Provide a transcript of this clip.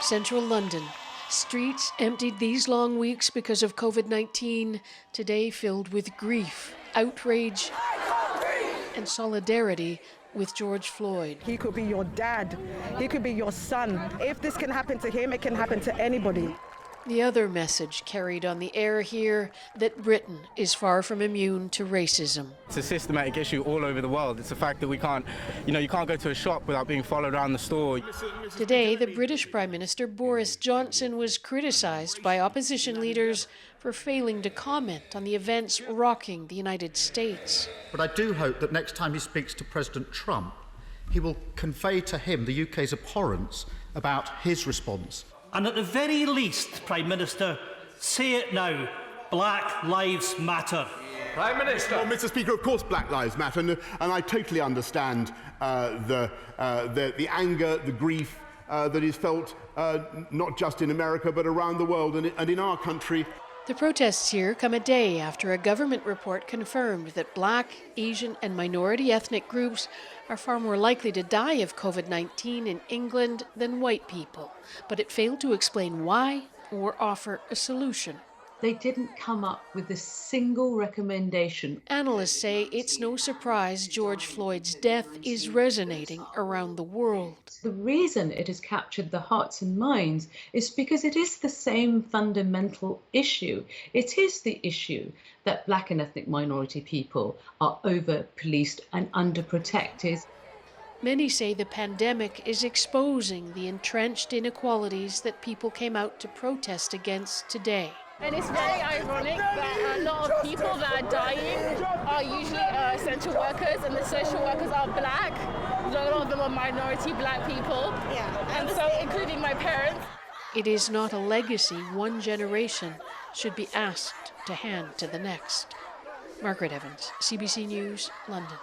Central London. Streets emptied these long weeks because of COVID-19, today filled with grief, outrage, and solidarity with George Floyd. He could be your dad, he could be your son. If this can happen to him, it can happen to anybody. The other message carried on the air here, that Britain is far from immune to racism. It's a systematic issue all over the world. It's the fact that we can't, you can't go to a shop without being followed around the store. Today, the British Prime Minister Boris Johnson was criticised by opposition leaders for failing to comment on the events rocking the United States. But I do hope that next time he speaks to President Trump, he will convey to him the UK's abhorrence about his response. And at the very least, Prime Minister, say it now, Black Lives Matter. Prime Minister. Well, Mr. Speaker, of course Black Lives Matter, and I totally understand the anger, the grief that is felt not just in America but around the world and in our country. The protests here come a day after a government report confirmed that Black, Asian and minority ethnic groups are far more likely to die of COVID-19 in England than white people. But it failed to explain why or offer a solution. They didn't come up with a single recommendation. Analysts say it's no surprise George Floyd's death is resonating around the world. The reason it has captured the hearts and minds is because it is the same fundamental issue. It is the issue that Black and ethnic minority people are over-policed and under-protected. Many say the pandemic is exposing the entrenched inequalities that people came out to protest against today. And it's very ironic that a lot of people that are dying are usually essential workers, and the social workers are Black. A lot of them are minority Black people, and so including my parents. It is not a legacy one generation should be asked to hand to the next. Margaret Evans, CBC News, London.